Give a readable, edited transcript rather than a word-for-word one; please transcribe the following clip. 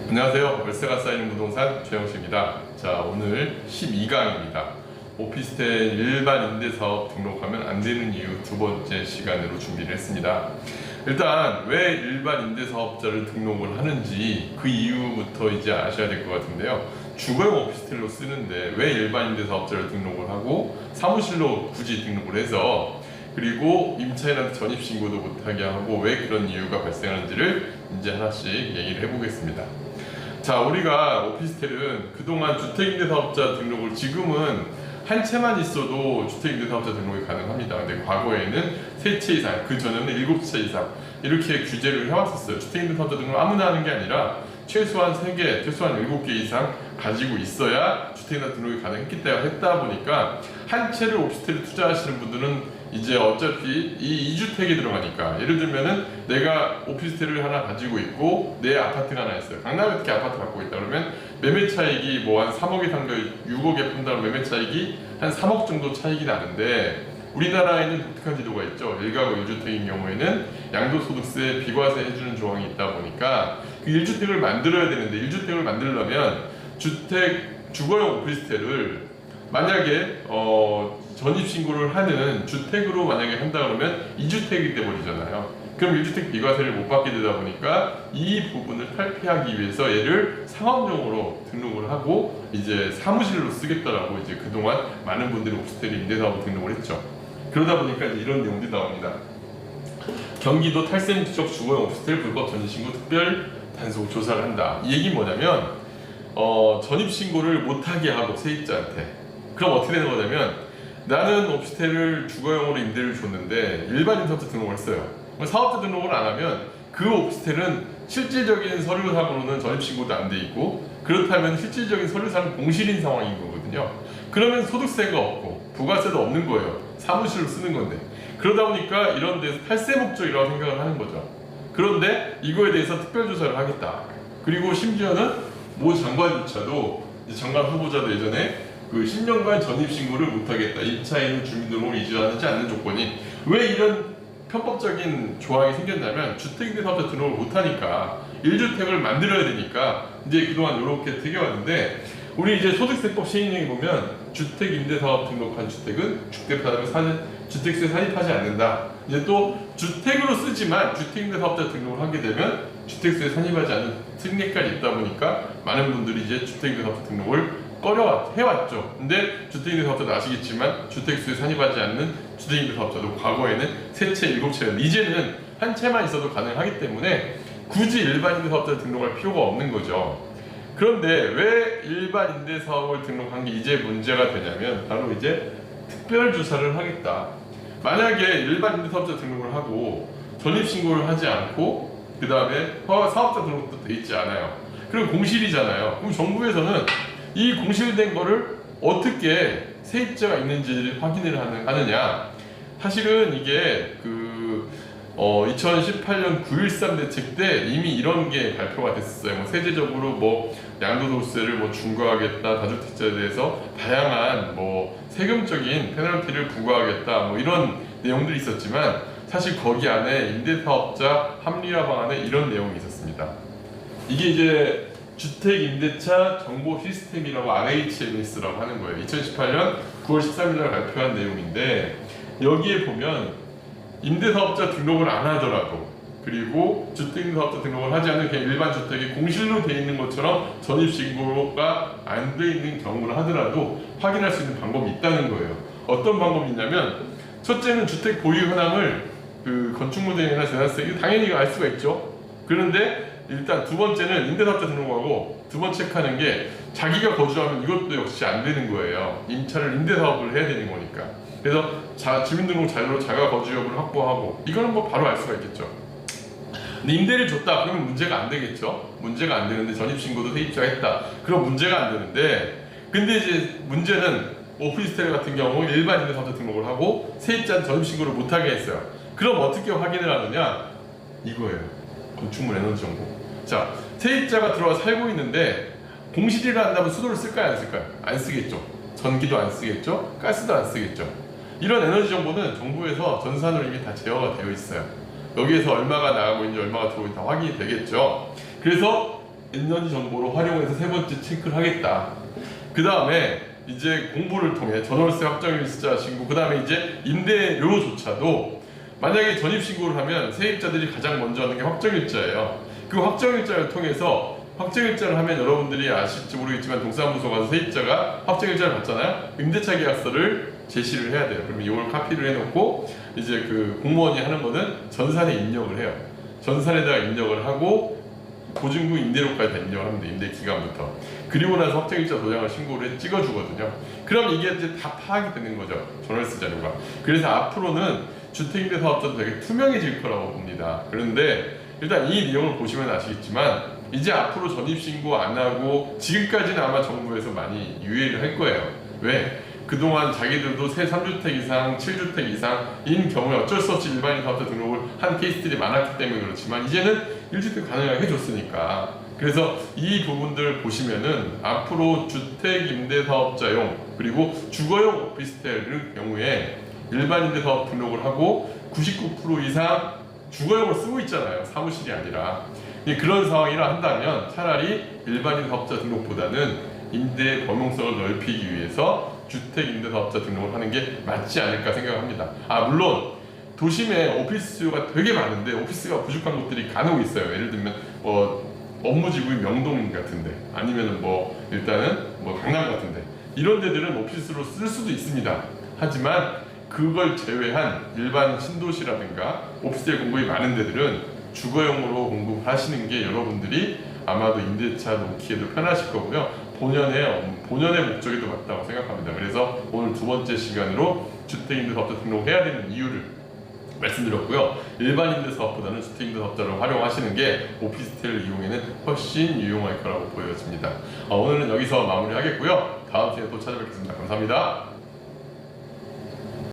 안녕하세요. 월세가 쌓이는 부동산 최영식입니다. 자, 오늘 12강입니다. 오피스텔 일반 임대사업 등록하면 안 되는 이유 두 번째 시간으로 준비를 했습니다. 일단 왜 일반 임대사업자를 등록을 하는지 그 이유부터 이제 아셔야 될 것 같은데요. 주거용 오피스텔로 쓰는데 왜 일반 임대사업자를 등록을 하고 사무실로 굳이 등록을 해서 그리고 임차인한테 전입신고도 못하게 하고 왜 그런 이유가 발생하는지를 이제 하나씩 얘기를 해보겠습니다. 자, 우리가 오피스텔은 그동안 주택임대사업자 등록을 지금은 한 채만 있어도 주택임대사업자 등록이 가능합니다. 근데 과거에는 3채 이상, 그 전에는 7채 이상 이렇게 규제를 해왔었어요. 주택임대사업자 등록을 아무나 하는 게 아니라 최소한 3개, 최소한 7개 이상 가지고 있어야 주택임대사업자 등록이 가능했기 때문에 했다 보니까 한 채를 오피스텔에 투자하시는 분들은 이제 어차피 이 2주택에 들어가니까 예를 들면은 내가 오피스텔을 하나 가지고 있고 내 아파트가 하나 있어요. 강남에 특히 아파트 갖고 있다 그러면 매매 차익이 뭐 한 3억에 산거 6억에 판다면 매매 차익이 한 3억 정도 차익이 나는데 우리나라에는 독특한 제도가 있죠. 1가구 1주택인 경우에는 양도소득세 비과세 해주는 조항이 있다 보니까 그 1주택을 만들어야 되는데 1주택을 만들려면 주거용 오피스텔을 만약에 전입신고를 하는 주택으로 만약에 한다 그러면 2주택이 돼버리잖아요. 그럼 1주택 비과세를 못 받게 되다 보니까 이 부분을 탈피하기 위해서 얘를 상업용으로 등록을 하고 이제 사무실로 쓰겠다라고 이제 그동안 많은 분들이 오피스텔 임대사업을 등록을 했죠. 그러다 보니까 이제 이런 내용들이 나옵니다. 경기도 탈세목적 주거용 오피스텔 불법 전입신고 특별 단속 조사를 한다. 이 얘기는 뭐냐면 전입신고를 못하게 하고 세입자한테. 그럼 어떻게 되는 거냐면 나는 오피스텔을 주거용으로 임대를 줬는데 일반 임대사업자 등록을 했어요. 사업자 등록을 안 하면 그 오피스텔은 실질적인 서류상으로는 전입신고도 안 돼 있고 그렇다면 실질적인 서류상은 공실인 상황인 거거든요. 그러면 소득세가 없고 부가세도 없는 거예요. 사무실로 쓰는 건데. 그러다 보니까 이런 데서 탈세 목적이라고 생각을 하는 거죠. 그런데 이거에 대해서 특별조사를 하겠다. 그리고 심지어는 모 장관조차도 장관 후보자도 예전에 그 10년간 전입신고를 못하겠다. 임차인은 주민등록을 이주하지 않는 조건이 왜 이런 편법적인 조항이 생겼냐면 주택임대사업자 등록을 못하니까 1주택을 만들어야 되니까 이제 그동안 이렇게 되겨왔는데 우리 이제 소득세법 시행령에 보면 주택임대사업 등록한 주택은 주택세 산입하지 않는다. 이제 또 주택으로 쓰지만 주택임대사업자 등록을 하게 되면 주택세 산입하지 않는 특례까지 있다 보니까 많은 분들이 이제 주택임대사업자 등록을 해왔죠. 근데 주택임대사업자도 아시겠지만 주택수에 산입하지 않는 주택임대사업자도 과거에는 3채, 7채였는데 이제는 한 채만 있어도 가능하기 때문에 굳이 일반 임대사업자 등록할 필요가 없는 거죠. 그런데 왜 일반 임대사업을 등록한 게 이제 문제가 되냐면 바로 이제 특별조사를 하겠다. 만약에 일반 임대사업자 등록을 하고 전입신고를 하지 않고 그 다음에 사업자 등록도 돼 있지 않아요. 그럼 공실이잖아요. 그럼 정부에서는 이 공실된 거를 어떻게 세입자가 있는지를 확인을 하느냐. 사실은 이게 2018년 9.13 대책 때 이미 이런 게 발표가 됐었어요. 세제적으로 양도소득세를 중과하겠다, 다주택자에 대해서 다양한 세금적인 페널티를 부과하겠다, 이런 내용들이 있었지만 사실 거기 안에 임대사업자 합리화 방안에 이런 내용이 있었습니다. 이게 이제 주택임대차 정보 시스템이라고 RHMS라고 하는 거예요. 2018년 9월 13일날 발표한 내용인데 여기에 보면 임대사업자 등록을 안 하더라도 그리고 주택임대사업자 등록을 하지 않는 그냥 일반 주택이 공실로 돼 있는 것처럼 전입신고가 안 돼 있는 경우를 하더라도 확인할 수 있는 방법이 있다는 거예요. 어떤 방법이 있냐면 첫째는 주택 보유 현황을 건축물등이나 재산세 당연히 알 수가 있죠. 그런데 일단 두 번째는 임대사업자 등록하고 두 번째 체크하는 게 자기가 거주하면 이것도 역시 안 되는 거예요. 임차를 임대사업을 해야 되는 거니까. 그래서 주민등록 자료로 자가 거주 여부를 확보하고 이거는 바로 알 수가 있겠죠. 근데 임대를 줬다 그러면 문제가 안 되겠죠. 문제가 안 되는데 전입신고도 세입자가 했다. 그럼 문제가 안 되는데 근데 이제 문제는 오피스텔 같은 경우 일반 임대사업자 등록을 하고 세입자는 전입신고를 못하게 했어요. 그럼 어떻게 확인을 하느냐? 이거예요. 건축물 에너지 정보. 자, 세입자가 들어와 살고 있는데 공실이라 한다면 수도를 쓸까요? 안 쓸까요? 안 쓰겠죠. 전기도 안 쓰겠죠. 가스도 안 쓰겠죠. 이런 에너지 정보는 정부에서 전산으로 이미 다 제어가 되어 있어요. 여기에서 얼마가 나가고 있는지 얼마가 들어오고 있는지 다 확인이 되겠죠. 그래서 에너지 정보로 활용해서 세 번째 체크를 하겠다. 그 다음에 이제 공부를 통해 전월세 확정일자 신고, 그 다음에 이제 임대료조차도 만약에 전입신고를 하면 세입자들이 가장 먼저 하는 게 확정일자예요. 그 확정일자를 통해서, 확정일자를 하면 여러분들이 아실지 모르겠지만 동사무소 가서 세입자가 확정일자를 받잖아요. 임대차 계약서를 제시를 해야 돼요. 그러면 이걸 카피를 해놓고 이제 그 공무원이 하는 거는 전산에 입력을 해요. 전산에다가 입력을 하고 보증금 임대료까지 다 입력을 하면 돼, 임대 기간부터. 그리고 나서 확정일자 도장을 신고를 찍어주거든요. 그럼 이게 이제 다 파악이 되는 거죠, 전월세 자료가. 그래서 앞으로는 주택임대사업자도 되게 투명해질 거라고 봅니다. 그런데 일단 이 내용을 보시면 아시겠지만 이제 앞으로 전입신고 안 하고, 지금까지는 아마 정부에서 많이 유예를 할 거예요. 왜? 그동안 자기들도 새 3주택 이상, 7주택 이상인 경우에 어쩔 수 없이 일반인 사업자 등록을 한 케이스들이 많았기 때문에 그렇지만 이제는 1주택 가능하게 해줬으니까. 그래서 이 부분들 보시면은 앞으로 주택 임대사업자용 그리고 주거용 오피스텔의 경우에 일반 임대사업 등록을 하고 99% 이상 주거용으로 쓰고 있잖아요, 사무실이 아니라. 그런 상황이라 한다면 차라리 일반인 사업자 등록보다는 임대 범용성을 넓히기 위해서 주택 임대사업자 등록을 하는 게 맞지 않을까 생각합니다. 물론 도심에 오피스 수요가 되게 많은데 오피스가 부족한 곳들이 간혹 있어요. 예를 들면 업무지구인 명동 같은데, 아니면은 일단은 강남 같은데, 이런 데들은 오피스로 쓸 수도 있습니다. 하지만 그걸 제외한 일반 신도시라든가 오피스텔 공급이 많은 데들은 주거용으로 공급하시는 게 여러분들이 아마도 임대차 놓기에도 편하실 거고요. 본연의 목적에도 맞다고 생각합니다. 그래서 오늘 두 번째 시간으로 주택임대사업자 등록해야 되는 이유를 말씀드렸고요. 일반 임대사업보다는 주택임대사업자를 활용하시는 게 오피스텔을 이용에는 훨씬 유용할 거라고 보여집니다. 오늘은 여기서 마무리하겠고요. 다음 시간에 또 찾아뵙겠습니다. 감사합니다.